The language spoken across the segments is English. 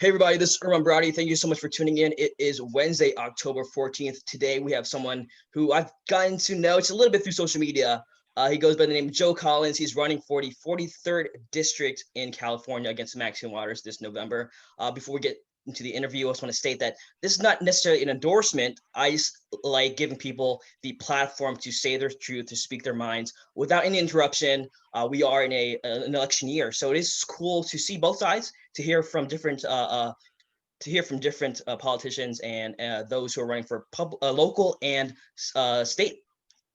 Hey everybody, this is Irman Brady. Thank you so much for tuning in. It is Wednesday, October 14th. Today we have someone who I've gotten to know. It's a little bit through social media. He goes by the name of Joe Collins. He's running for the 43rd District in California against Maxine Waters this November. Before we get into the interview, I just want to state that this is not necessarily an endorsement. I just like giving people the platform to say their truth, to speak their minds without any interruption. We are in an election year, so it is cool to see both sides, to hear from different politicians and those who are running for local and state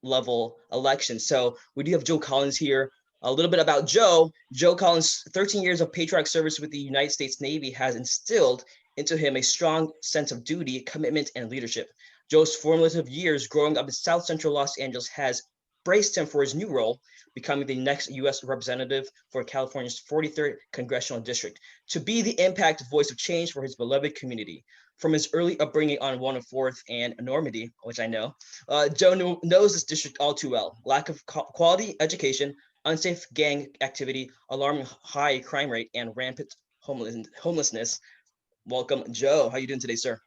level elections. So we do have Joe Collins here. A little bit about Joe. Joe Collins' 13 years of patriotic service with the United States Navy has instilled into him a strong sense of duty, commitment, and leadership. Joe's formative years growing up in South Central Los Angeles has braced him for his new role, becoming the next U.S. representative for California's 43rd Congressional District, to be the impact voice of change for his beloved community. From his early upbringing on 104th and Normandy, which I know, Joe knows this district all too well. Lack of quality education, unsafe gang activity, alarming high crime rate, and rampant homelessness. Welcome, Joe. How are you doing today, sir?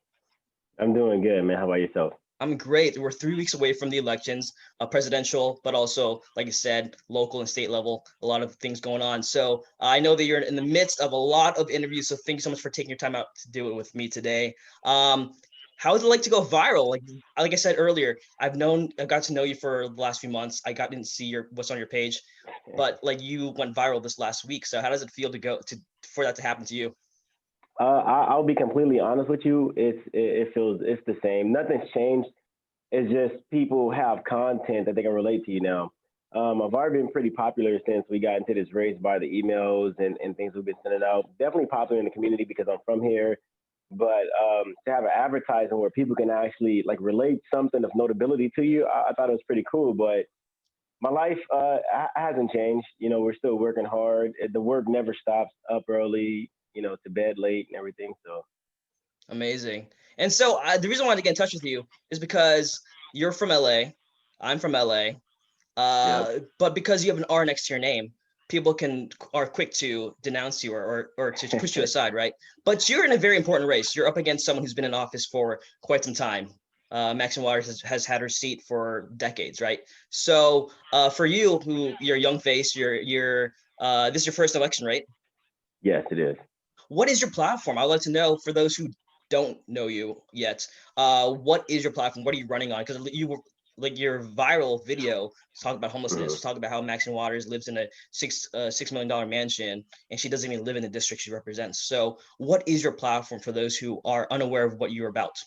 I'm doing good, man. How about yourself? I'm great. We're 3 weeks away from the elections, presidential, but also, like you said, local and state level, a lot of things going on. So I know that you're in the midst of a lot of interviews. So thank you so much for taking your time out to do it with me today. How is it like to go viral? Like I said earlier, I've got to know you for the last few months. I got to see what's on your page, but like you went viral this last week. So how does it feel for that to happen to you? I'll be completely honest with you. It feels it's the same. Nothing's changed. It's just people have content that they can relate to you now. I've already been pretty popular since we got into this race by the emails and things we've been sending out. Definitely popular in the community because I'm from here. But to have an advertising where people can actually like relate something of notability to you, I thought it was pretty cool. But my life hasn't changed. You know, we're still working hard. The work never stops. Up early, to bed late and everything. So Amazing. And so the reason I wanted to get in touch with you is because you're from LA, I'm from LA, yeah. but because you have an R next to your name, people are quick to denounce you or to push you aside, right? But you're in a very important race. You're up against someone who's been in office for quite some time. Maxine Waters has had her seat for decades, right? So for you, who you're a young face, you're this is your first election, right? Yes, it is. What is your platform? I'd like to know, for those who don't know you yet, what is your platform? What are you running on? Because you were like your viral video talking about homelessness, Mhm. talking about how Maxine Waters lives in a $6 million mansion and she doesn't even live in the district she represents. So what is your platform for those who are unaware of what you're about?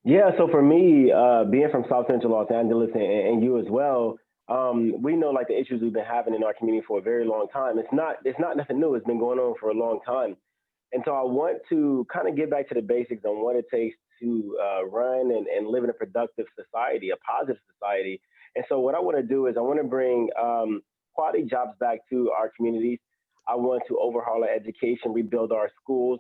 Yeah, so for me, being from South Central Los Angeles and you as well, we know like the issues we've been having in our community for a very long time. It's not nothing new. It's been going on for a long time. And so I want to kind of get back to the basics on what it takes to run and live in a productive society, a positive society. And so what I want to do is I want to bring quality jobs back to our communities. I want to overhaul our education, rebuild our schools.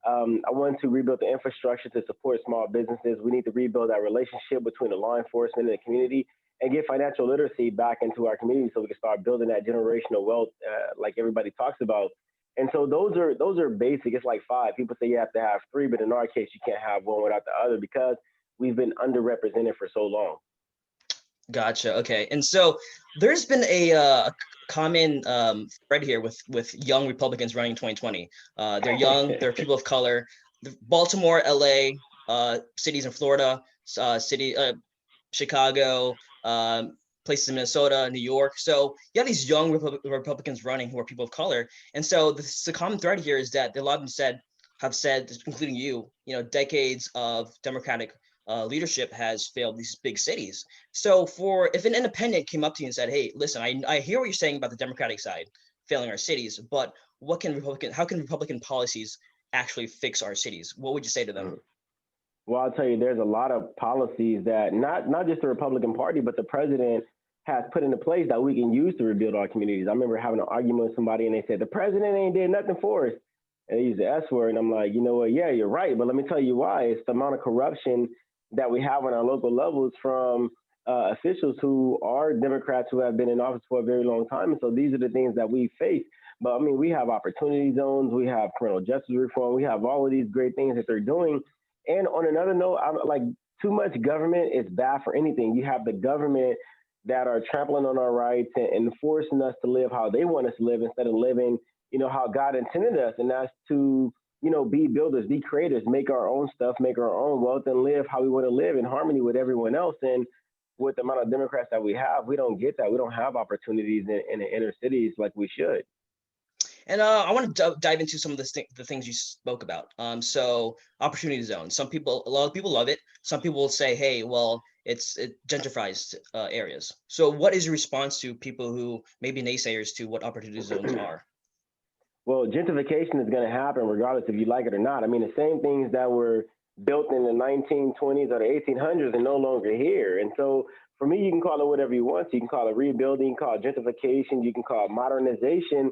I want to rebuild the infrastructure to support small businesses. We need to rebuild that relationship between the law enforcement and the community and get financial literacy back into our community so we can start building that generational wealth like everybody talks about. And so those are basic. It's like five. People say you have to have three, but in our case, you can't have one without the other because we've been underrepresented for so long. Gotcha. Okay. And so there's been a common thread here with young Republicans running in 2020. They're young, they're people of color. Baltimore, LA, cities in Florida, Chicago, places in Minnesota, New York. So you have these young Republicans running who are people of color. And so the common thread here is that a lot of them have said, including decades of Democratic leadership has failed these big cities. So if an independent came up to you and said, "Hey, listen, I hear what you're saying about the Democratic side failing our cities, but how can Republican policies actually fix our cities?" What would you say to them? Mhm. Well, I'll tell you, there's a lot of policies that not just the Republican Party, but the president has put into place that we can use to rebuild our communities. I remember having an argument with somebody, and they said the president ain't did nothing for us, and they used the S word, and I'm like, you know what? Yeah, you're right, but let me tell you why. It's the amount of corruption that we have on our local levels from officials who are Democrats who have been in office for a very long time, and so these are the things that we face. But I mean, we have opportunity zones, we have criminal justice reform, we have all of these great things that they're doing. And on another note, I'm like, too much government is bad for anything. You have the government that are trampling on our rights and forcing us to live how they want us to live instead of living, how God intended us, and that's to, be builders, be creators, make our own stuff, make our own wealth, and live how we want to live in harmony with everyone else. And with the amount of Democrats that we have, we don't get that. We don't have opportunities in the inner cities like we should. And I want to dive into some of the things you spoke about. So opportunity zones. A lot of people love it. Some people will say, "Hey, well, it gentrifies areas." So, what is your response to people who maybe naysayers to what opportunity zones are? Well, gentrification is going to happen regardless if you like it or not. I mean, the same things that were built in the 1920s or the 1800s are no longer here. And so for me, you can call it whatever you want. You can call it rebuilding, you can call it gentrification, you can call it modernization.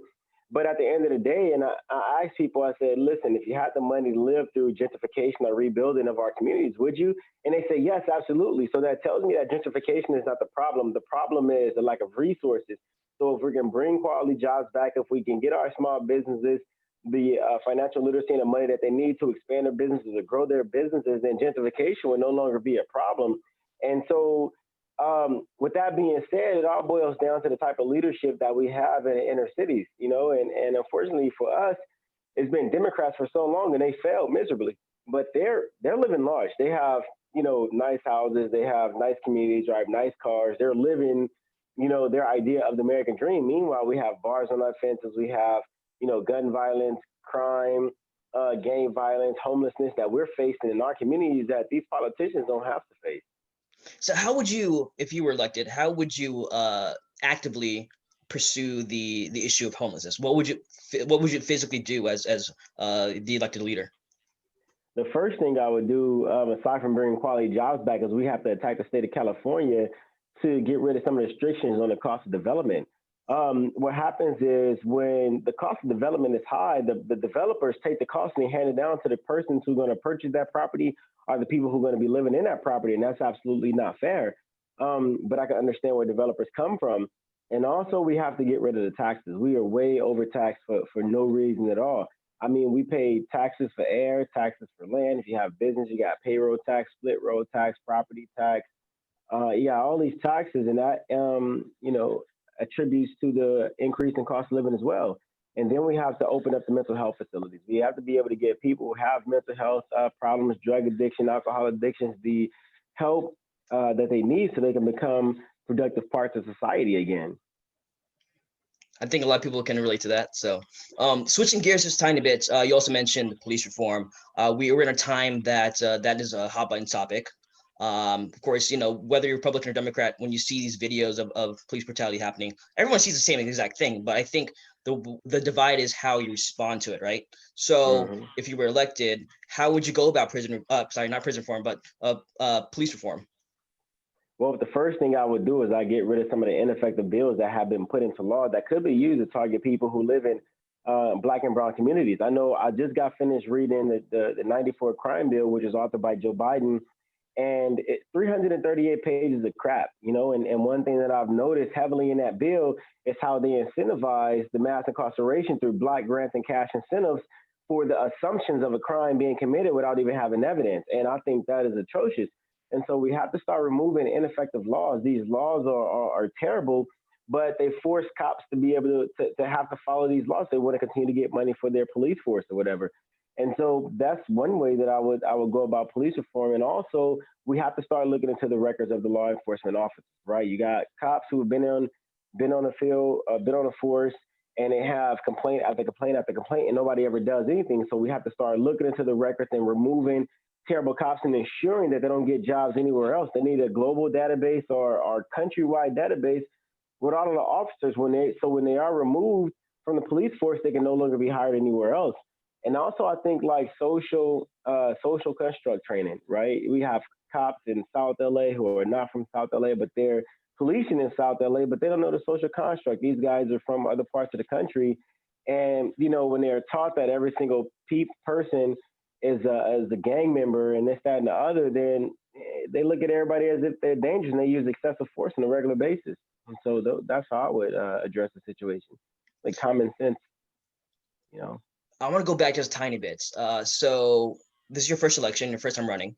But at the end of the day, and I asked people, I said, listen, if you had the money to live through gentrification or rebuilding of our communities, would you? And they say, yes, absolutely. So that tells me that gentrification is not the problem. The problem is the lack of resources. So if we can bring quality jobs back, if we can get our small businesses the financial literacy and the money that they need to expand their businesses or grow their businesses, then gentrification will no longer be a problem. And so with that being said, it all boils down to the type of leadership that we have in the inner cities, and unfortunately for us, it's been Democrats for so long and they failed miserably. But they're living large. They have, nice houses, they have nice communities, drive nice cars, they're living, their idea of the American dream. Meanwhile, we have bars on our fences, we have, gun violence, crime, gang violence, homelessness that we're facing in our communities that these politicians don't have to face. So how would you, if you were elected, how would you actively pursue the issue of homelessness? What would you physically do as the elected leader? The first thing I would do, aside from bringing quality jobs back, is we have to attack the state of California to get rid of some of the restrictions on the cost of development. What happens is when the cost of development is high, the developers take the cost and they hand it down to the persons who are going to purchase that property or the people who are going to be living in that property. And that's absolutely not fair. But I can understand where developers come from. And also, we have to get rid of the taxes. We are way overtaxed for no reason at all. I mean, we pay taxes for air, taxes for land. If you have business, you got payroll tax, split road tax, property tax. All these taxes, and that, attributes to the increase in cost of living as well. And then we have to open up the mental health facilities. We have to be able to get people who have mental health problems, drug addiction, alcohol addictions, the help that they need so they can become productive parts of society again. I think a lot of people can relate to that. So switching gears just a tiny bit, you also mentioned police reform. We are in a time that that is a hot button topic. Of course, whether you're Republican or Democrat, when you see these videos of police brutality happening, everyone sees the same exact thing. But I think the divide is how you respond to it, right? So if you were elected, how would you go about not prison reform, but police reform? Well, the first thing I would do is I get rid of some of the ineffective bills that have been put into law that could be used to target people who live in Black and brown communities. I know I just got finished reading the 94 crime bill, which is authored by Joe Biden, and 338 pages of crap, and one thing that I've noticed heavily in that bill is how they incentivize the mass incarceration through Black grants and cash incentives for the assumptions of a crime being committed without even having evidence. And I think that is atrocious. And so we have to start removing ineffective laws. These laws are terrible, but they force cops to be able to have to follow these laws. They want to continue to get money for their police force or whatever. And so that's one way that I would go about police reform. And also, we have to start looking into the records of the law enforcement officers, right? You got cops who have been on the field, been on the force, and they have complaint after complaint after complaint, and nobody ever does anything. So we have to start looking into the records and removing terrible cops and ensuring that they don't get jobs anywhere else. They need a global database or countrywide database with all of the officers when they are removed from the police force, they can no longer be hired anywhere else. And also, I think like social construct training, right? We have cops in South LA who are not from South LA, but they're policing in South LA, but they don't know the social construct. These guys are from other parts of the country. And, when they're taught that every single person is a gang member and this, that, and the other, then they look at everybody as if they're dangerous and they use excessive force on a regular basis. And so that's how I would address the situation, like common sense. you know. I want to go back just a tiny bit. So this is your first election, your first time running.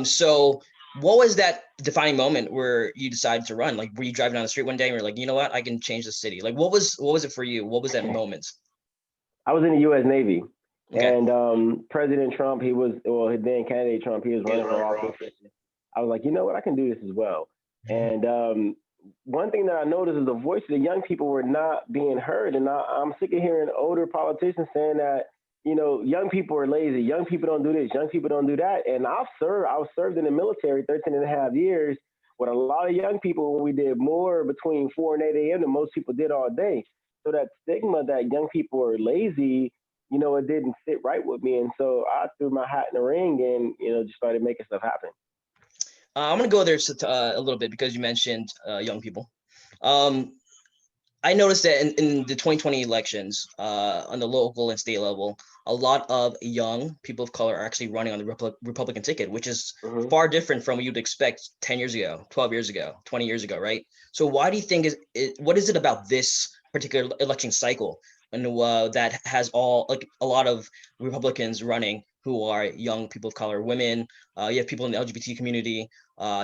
So what was that defining moment where you decided to run? Like, were you driving down the street one day and you're like, you know what, I can change the city? Like, what was it for you? What was that moment? I was in the U.S. Navy, Okay. and President Trump, then candidate Trump, he was running for office. I was like, you know what, I can do this as well. And one thing that I noticed is the voice of the young people were not being heard, and I'm sick of hearing older politicians saying that, young people are lazy, young people don't do this, young people don't do that. And I was served in the military 13 and a half years with a lot of young people when we did more between 4 and 8 a.m. than most people did all day. So that stigma that young people are lazy, it didn't sit right with me. And so I threw my hat in the ring and, just started making stuff happen. I'm gonna go there a little bit because you mentioned young people. Um, I noticed that in the 2020 elections, on the local and state level, a lot of young people of color are actually running on the Republican ticket, which is Hmm. far different from what you'd expect 10 years ago, 12 years ago, 20 years ago, right? So why do you think what is it about this particular election cycle and that has all like a lot of Republicans running who are young people of color, women, you have people in the LGBT community,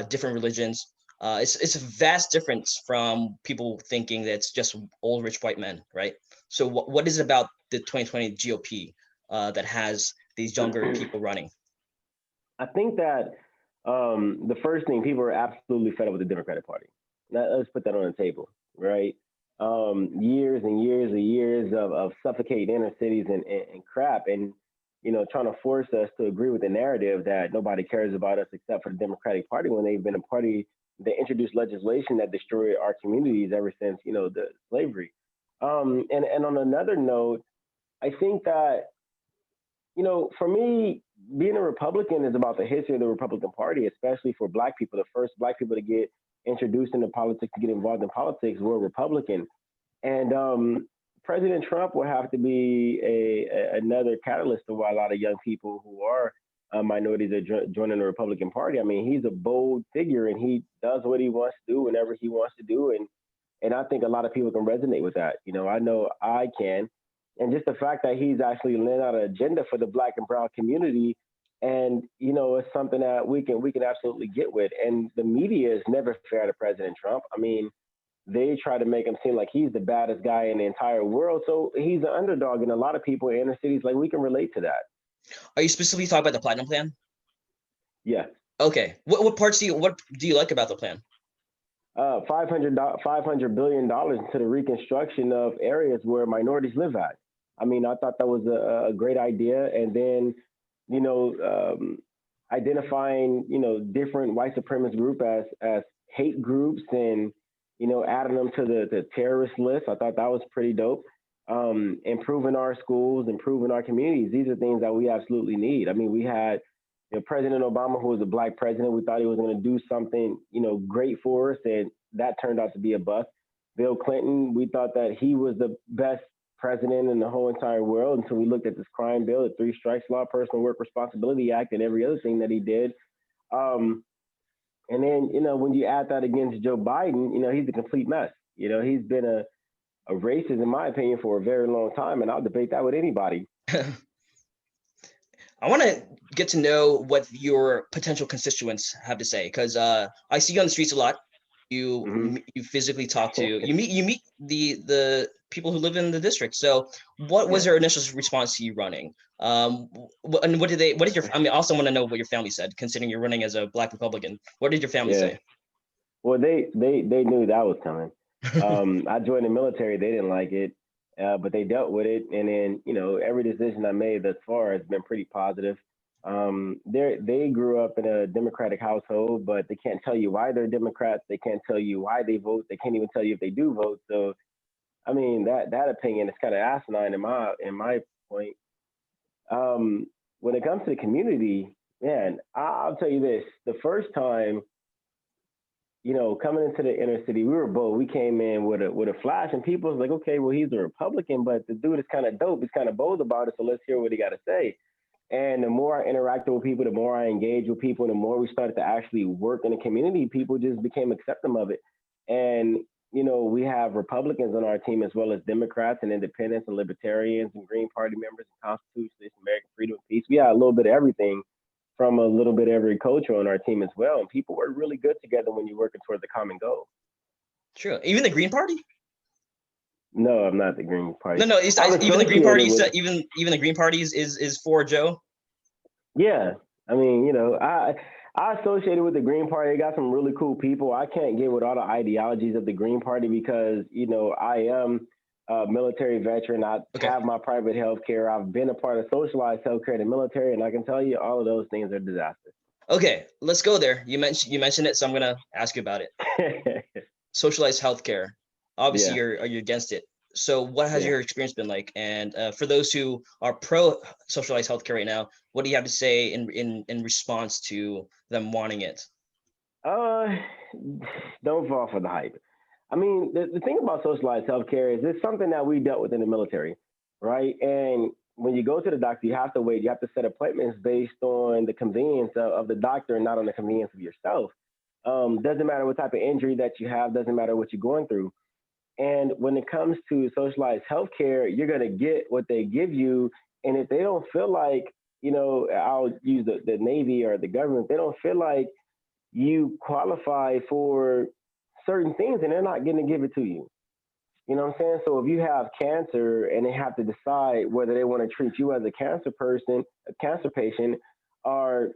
different religions. It's a vast difference from people thinking that it's just old rich white men, right? So what is it about the 2020 GOP that has these younger people running? I think that the first thing, people are absolutely fed up with the Democratic Party. Now, let's put that on the table, right? Years and years and years of suffocating inner cities and crap, and trying to force us to agree with the narrative that nobody cares about us except for the Democratic Party when they've been a party that introduced legislation that destroyed our communities ever since the slavery. And on another note, I think that for me, being a Republican is about the history of the Republican Party, especially for Black people. The first Black people to get introduced into politics, to get involved in politics, were Republican. And President Trump will have to be another catalyst to why a lot of young people who are minorities are joining the Republican Party. I mean, he's a bold figure, and he does what he wants to do whenever he wants to do, and I think a lot of people can resonate with that. I know I can. And just the fact that he's actually laying out an agenda for the Black and brown community, and it's something that we can absolutely get with. And the media is never fair to President Trump. I mean, they try to make him seem like he's the baddest guy in the entire world. So he's an underdog, and a lot of people in inner cities, like, we can relate to that. Are you specifically talking about the Platinum Plan? Yeah. Okay. What do you like about the plan? $500 billion into the reconstruction of areas where minorities live at. I mean, I thought that was a great idea. And then, you know, um, identifying, different white supremacist group as hate groups, and, adding them to the terrorist list. I thought that was pretty dope. Improving our schools, improving our communities. These are things that we absolutely need. I mean, we had President Obama, who was a Black president. We thought he was going to do something, great for us, and that turned out to be a bust. Bill Clinton, we thought that he was the best president in the whole entire world until we looked at this crime bill, the Three Strikes Law, Personal Work Responsibility Act, and every other thing that he did. Um, and then, when you add that against Joe Biden, he's a complete mess. He's been a racist, in my opinion, for a very long time, and I'll debate that with anybody. I want to get to know what your potential constituents have to say because I see you on the streets a lot. Hmm. You physically talk to you meet the people who live in the district. So what was Yeah. their initial response to you running? And what did your I mean, I also want to know what your family said, considering you're running as a Black Republican. What did your family Yeah. say? Well, they knew that was coming. I joined the military. They didn't like it, but they dealt with it. And then, every decision I made thus far has been pretty positive. They grew up in a Democratic household, but they can't tell you why they're Democrats. They can't tell you why they vote. They can't even tell you if they do vote. So, I mean, that opinion is kind of asinine in my point. When it comes to the community, man, I'll tell you this: the first time, coming into the inner city, we were bold. We came in with a flash, and people was like, okay, well, he's a Republican, but the dude is kind of dope. He's kind of bold about it. So let's hear what he got to say. And the more I interacted with people, the more I engaged with people, the more we started to actually work in the community, people just became accepting of it. And we have Republicans on our team as well as Democrats and independents and libertarians and Green Party members and constitutionalists, American freedom and peace. We had a little bit of everything from a little bit of every culture on our team as well. And people work really good together when you're working towards a common goal. True. Even the Green Party? No, I'm not the Green Party. No, even the Green Party. With, even the Green Party is for Joe. Yeah, I mean, I associated with the Green Party. They got some really cool people. I can't get with all the ideologies of the Green Party because I am a military veteran. I have my private health care. I've been a part of socialized healthcare in the military, and I can tell you all of those things are disasters. Okay, let's go there. You mentioned it, so I'm gonna ask you about it. Socialized healthcare. Obviously, you're against it. So what has your experience been like? And for those who are pro socialized healthcare right now, what do you have to say in response to them wanting it? Don't fall for the hype. I mean, the thing about socialized healthcare is it's something that we dealt with in the military, right? And when you go to the doctor, you have to wait. You have to set appointments based on the convenience of the doctor and not on the convenience of yourself. Doesn't matter what type of injury that you have, doesn't matter what you're going through. And when it comes to socialized healthcare, you're going to get what they give you. And if they don't feel like, I'll use the Navy or the government, they don't feel like you qualify for certain things, and they're not going to give it to you. You know what I'm saying? So if you have cancer and they have to decide whether they want to treat you as a cancer patient, or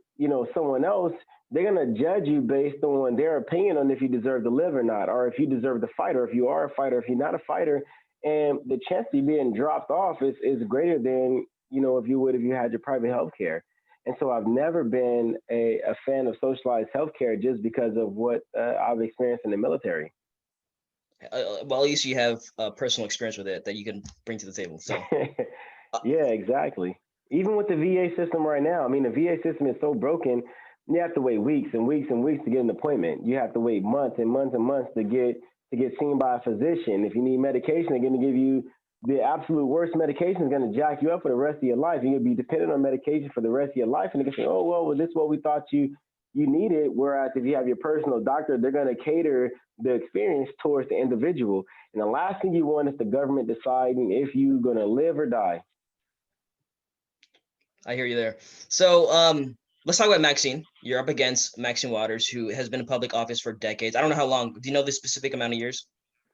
someone else, they're going to judge you based on their opinion on if you deserve to live or not, or if you deserve to fight, or if you are a fighter, if you're not a fighter. And the chance of you being dropped off is greater than if you had your private health care. And so I've never been a fan of socialized healthcare just because of what I've experienced in the military. Well, at least you have personal experience with it that you can bring to the table. So, yeah, exactly. Even with the VA system right now, I mean, the VA system is so broken. You have to wait weeks and weeks and weeks to get an appointment. You have to wait months and months and months to get seen by a physician. If you need medication, they're going to give you the absolute worst medication is going to jack you up for the rest of your life. You're going to be dependent on medication for the rest of your life. And they can say, oh, well, this is what we thought you needed. Whereas if you have your personal doctor, they're going to cater the experience towards the individual. And the last thing you want is the government deciding if you're going to live or die. I hear you there. So let's talk about Maxine. You're up against Maxine Waters, who has been in public office for decades. I don't know how long. Do you know the specific amount of years?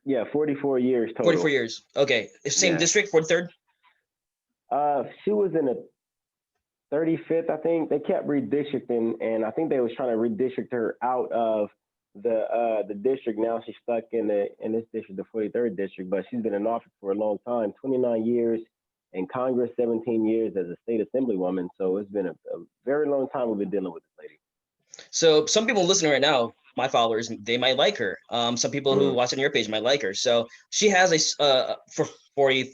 Yeah, 44 years total. 44 years. Okay. Same district, 43rd? She was in the 35th, I think. They kept redistricting, and I think they was trying to redistrict her out of the district. Now she's stuck in this district, the 43rd district, but she's been in office for a long time, 29 years in Congress, 17 years as a state assemblywoman. So it's been a very long time we've been dealing with this lady. So some people listening right now, my followers, they might like her. Some people who watch on your page might like her. So she has for 40,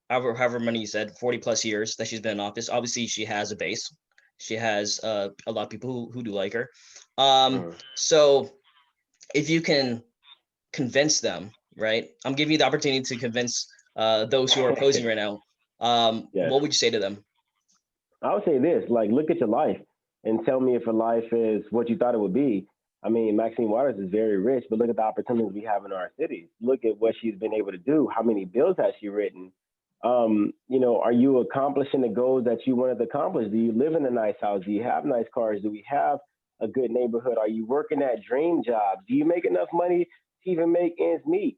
however many you said, 40 plus years that she's been in office. Obviously, she has a base. She has a lot of people who do like her. So if you can convince them, right? I'm giving you the opportunity to convince those who are opposing right now. What would you say to them? I would say this, like, look at your life and tell me if your life is what you thought it would be. I mean, Maxine Waters is very rich, but look at the opportunities we have in our cities. Look at what she's been able to do. How many bills has she written? Are you accomplishing the goals that you wanted to accomplish? Do you live in a nice house? Do you have nice cars? Do we have a good neighborhood? Are you working that dream job? Do you make enough money to even make ends meet?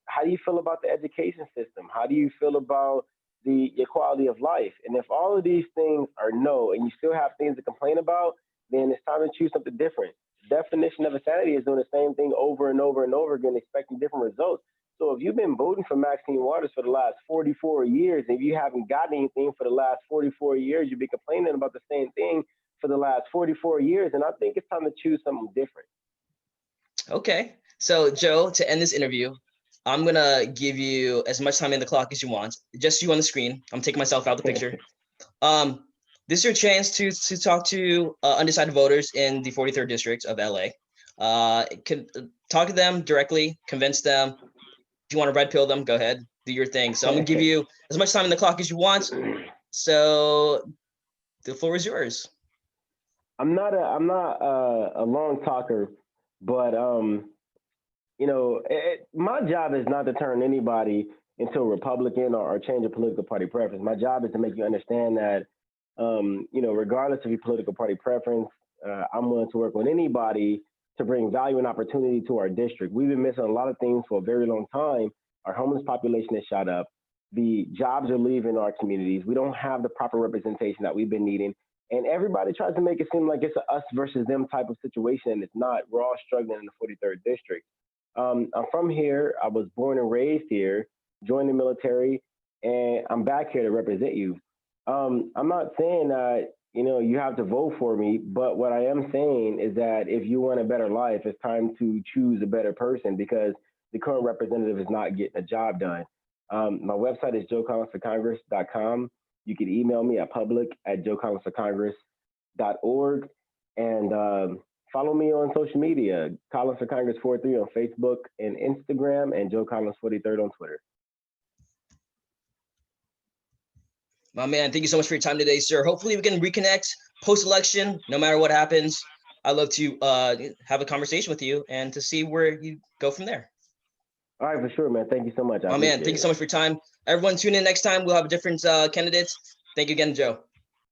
How do you feel about the education system? How do you feel about your quality of life? And if all of these things are no, and you still have things to complain about, then it's time to choose something different. The definition of insanity is doing the same thing over and over and over again, expecting different results. So if you've been voting for Maxine Waters for the last 44 years, and you haven't gotten anything for the last 44 years, you've been complaining about the same thing for the last 44 years, and I think it's time to choose something different. Okay. So, Joe, to end this interview, I'm going to give you as much time in the clock as you want. Just you on the screen. I'm taking myself out of the picture. This is your chance to talk to undecided voters in the 43rd district of LA. Talk to them directly, convince them. If you want to red pill them, go ahead, do your thing. So I'm going to give you as much time in the clock as you want. So the floor is yours. I'm not a long talker, but My job is not to turn anybody into a Republican or change a political party preference. My job is to make you understand that, regardless of your political party preference, I'm willing to work with anybody to bring value and opportunity to our district. We've been missing a lot of things for a very long time. Our homeless population has shot up. The jobs are leaving our communities. We don't have the proper representation that we've been needing. And everybody tries to make it seem like it's a us versus them type of situation, and it's not. We're all struggling in the 43rd district. I'm from here. I was born and raised here, joined the military, and I'm back here to represent you. I'm not saying that, you have to vote for me, but what I am saying is that if you want a better life, it's time to choose a better person because the current representative is not getting the job done. My website is joecollinsforcongress.com. You can email me at public@joecollinsforcongress.org and follow me on social media, Collins for Congress 43 on Facebook and Instagram, and Joe Collins 43rd on Twitter. My man, thank you so much for your time today, sir. Hopefully we can reconnect post-election, no matter what happens. I'd love to have a conversation with you and to see where you go from there. All right, for sure, man. Thank you so much. My man, thank you so much for your time. Everyone tune in next time. We'll have different candidates. Thank you again, Joe.